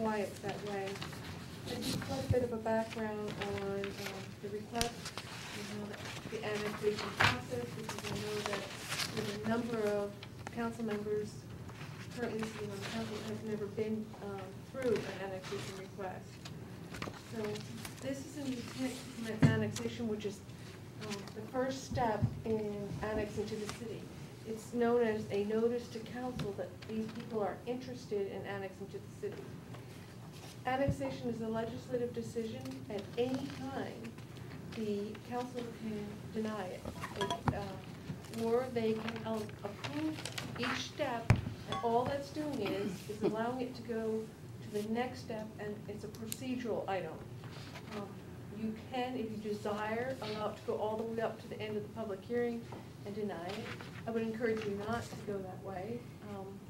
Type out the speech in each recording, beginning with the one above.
why it's that way. And just a bit of a background on the request, the annexation process, because I know that there's a number of council members currently sitting on the council that have never been through an annexation request. So this is an intent to commence annexation, which is the first step in annexing to the city. It's known as a notice to council that these people are interested in annexing to the city. Annexation is a legislative decision. At any time, the council can deny it, or they can approve each step, and all that's doing is allowing it to go to the next step, and it's a procedural item. You can, if you desire, allow it to go all the way up to the end of the public hearing and deny it. I would encourage you not to go that way,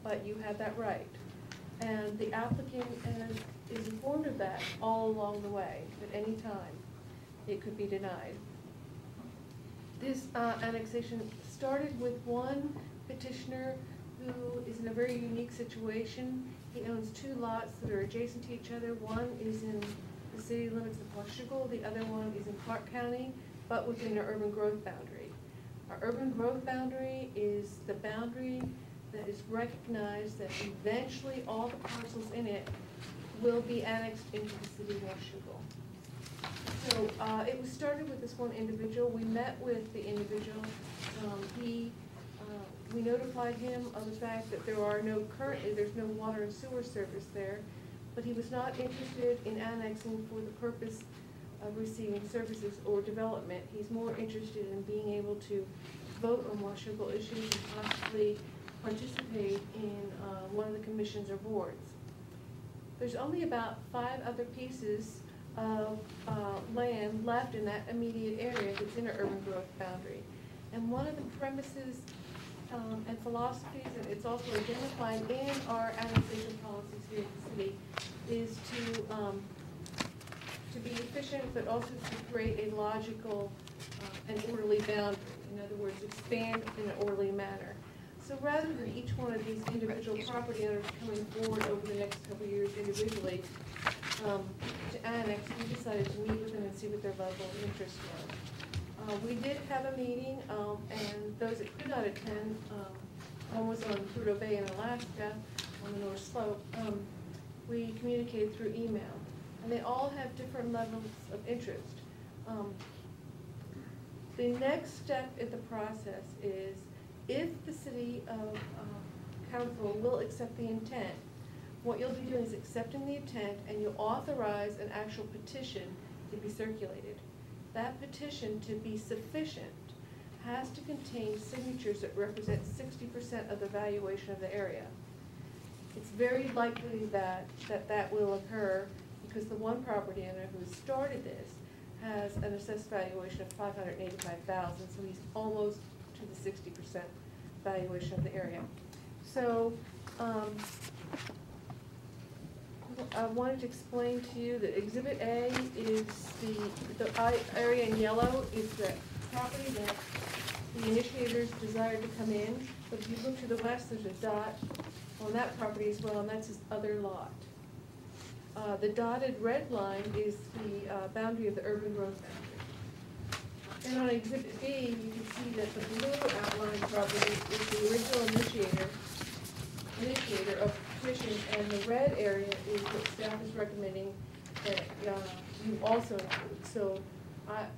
but you have that right. And the applicant is informed of that all along the way. At any time, it could be denied. This annexation started with one petitioner who is in a very unique situation. He owns two lots that are adjacent to each other. One is in the city limits of Washougal. The other one is in Clark County, but within our urban growth boundary. Our urban growth boundary is the boundary that is recognized that eventually all the parcels in it will be annexed into the city of Washougal. So it was started with this one individual. We met with the individual. We notified him of the fact that there's no water and sewer service there, but he was not interested in annexing for the purpose of receiving services or development. He's more interested in being able to vote on Washougal issues and possibly participate in one of the commissions or boards. There's only about 5 other pieces of land left in that immediate area that's in our urban growth boundary. And one of the premises and philosophies, and it's also identified in our annexation policies here at the city, is to be efficient, but also to create a logical and orderly boundary. In other words, expand in an orderly manner. So rather than each one of these individual property owners coming forward over the next couple of years individually to annex, we decided to meet with them and see what their level of interest was. We did have a meeting, and those that could not attend, one was on Prudhoe Bay in Alaska, on the North Slope. We communicated through email, and they all have different levels of interest. The next step in the process is, if the city of council will accept the intent, what you'll be doing is accepting the intent, and you'll authorize an actual petition to be circulated. That petition, to be sufficient, has to contain signatures that represent 60% of the valuation of the area. It's very likely that will occur, because the one property owner who started this has an assessed valuation of $585,000, so he's almost to the 60% valuation of the area. So I wanted to explain to you that Exhibit A is the area in yellow is the property that the initiators desired to come in. But if you look to the west, there's a dot on that property as well, and that's his other lot. The dotted red line is the boundary of the urban growth boundary. And on Exhibit B, you can see that the blue outline property is the original initiator of petition, and the red area is what staff is recommending that you also include. So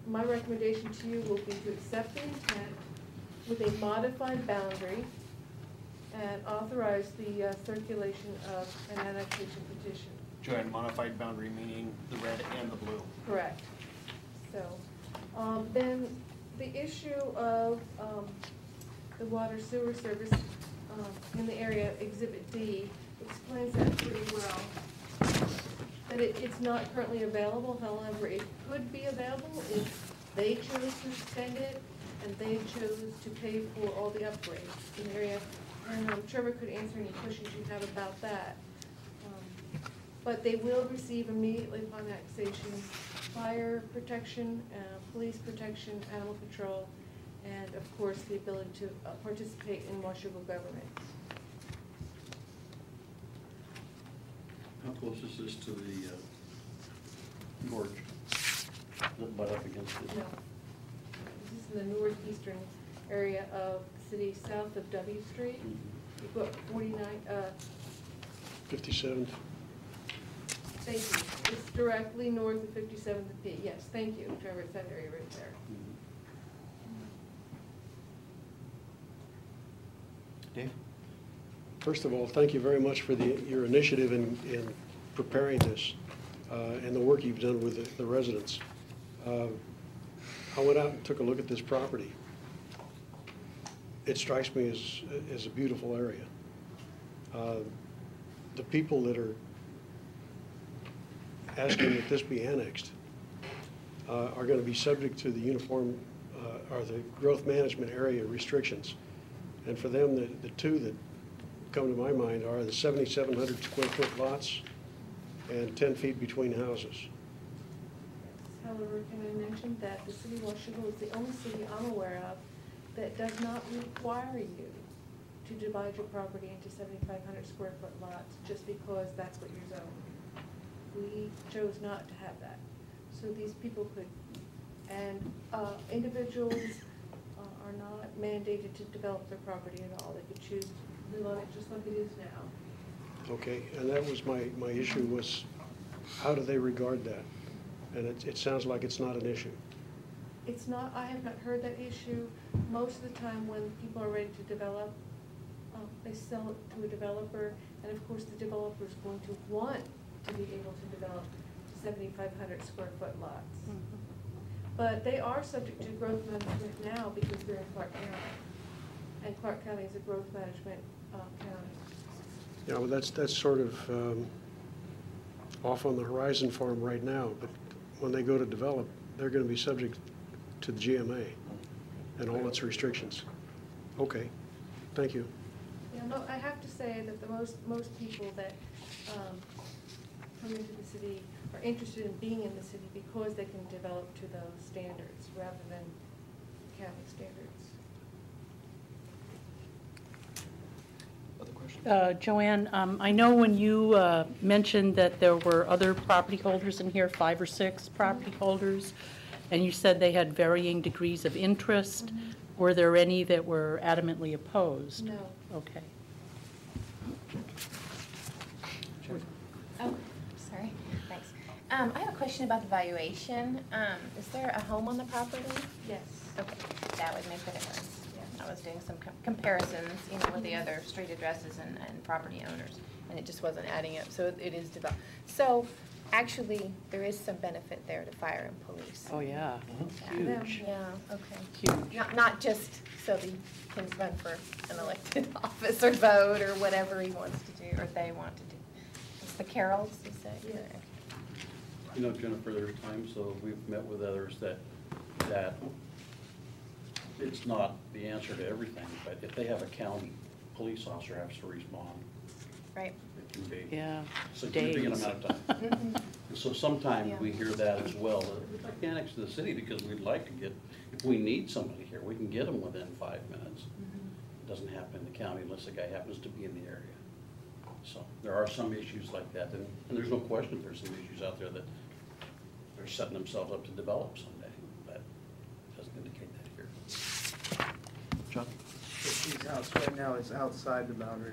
my recommendation to you will be to accept the intent with a modified boundary and authorize the circulation of an annexation petition. Joanne, modified boundary meaning the red and the blue. Correct. So then the issue of the water sewer service in the area, Exhibit D, explains that pretty well. That it's not currently available, however, it could be available if they chose to extend it and they chose to pay for all the upgrades in the area. And Trevor could answer any questions you have about that. But they will receive immediately upon annexation fire protection, police protection, animal control, and of course the ability to participate in Washougal government. close is this to the gorge? That butt up against it? No. This is in the northeastern area of the city, south of W Street. You go up 49, 57th. thank you. It's directly north of 57th and P. Yes, thank you, Trevor, it's that area right there. Dave? First of all, thank you very much for your initiative in preparing this and the work you've done with the residents. I went out and took a look at this property. It strikes me as a beautiful area. The people that are asking that this be annexed are going to be subject to the uniform or the growth management area restrictions. And for them, the two that come to my mind are the 7,700 square foot lots and 10 feet between houses. However, can I mention that the city of Washougal is the only city I'm aware of that does not require you to divide your property into 7,500 square foot lots just because that's what you're zoned. We chose not to have that. So these people could, and individuals are not mandated to develop their property at all. They could choose to live on it just like it is now. Okay, and that was my issue was, how do they regard that? And it sounds like it's not an issue. It's not, I have not heard that issue. Most of the time when people are ready to develop, they sell it to a developer, and of course the developer is going to want to be able to develop 7,500 square foot lots. But they are subject to growth management now because they're in Clark County. And Clark County is a growth management county. Yeah, well, that's sort of off on the horizon for them right now, but when they go to develop, they're going to be subject to the GMA and all its restrictions. Okay, thank you. Yeah, no, I have to say that the most people that come into the city are interested in being in the city because they can develop to those standards rather than county standards. Other questions? Joanne, I know when you mentioned that there were other property holders in here, 5 or 6 property holders, and you said they had varying degrees of interest. Were there any that were adamantly opposed? No. Okay. Oh, sorry, thanks. I have a question about the valuation. Is there a home on the property? Yes. Okay, that would make a difference. I was doing some comparisons, with the other street addresses and property owners, and it just wasn't adding up, so it is developed. So, actually, there is some benefit there to fire and police. Oh, yeah. Huge. Yeah, okay. Huge. Not just so that he can run for an elected office or vote or whatever he wants to do, or they want to do. It's the Carols, you say? Yeah. Jennifer, there's times, so we've met with others that it's not the answer to everything, but if they have a county police officer has to respond, Right. it can be Yeah. a significant Days. amount of time. Mhm. And so sometimes Yeah. we hear that as well, that we'd like to annex to the city because we'd like to get, if we need somebody here, we can get them within 5 minutes. It doesn't happen in the county unless the guy happens to be in the area. So there are some issues like that, and there's no question there's some issues out there that they're setting themselves up to develop someday, but it doesn't indicate that here. John? His house right now is outside the boundary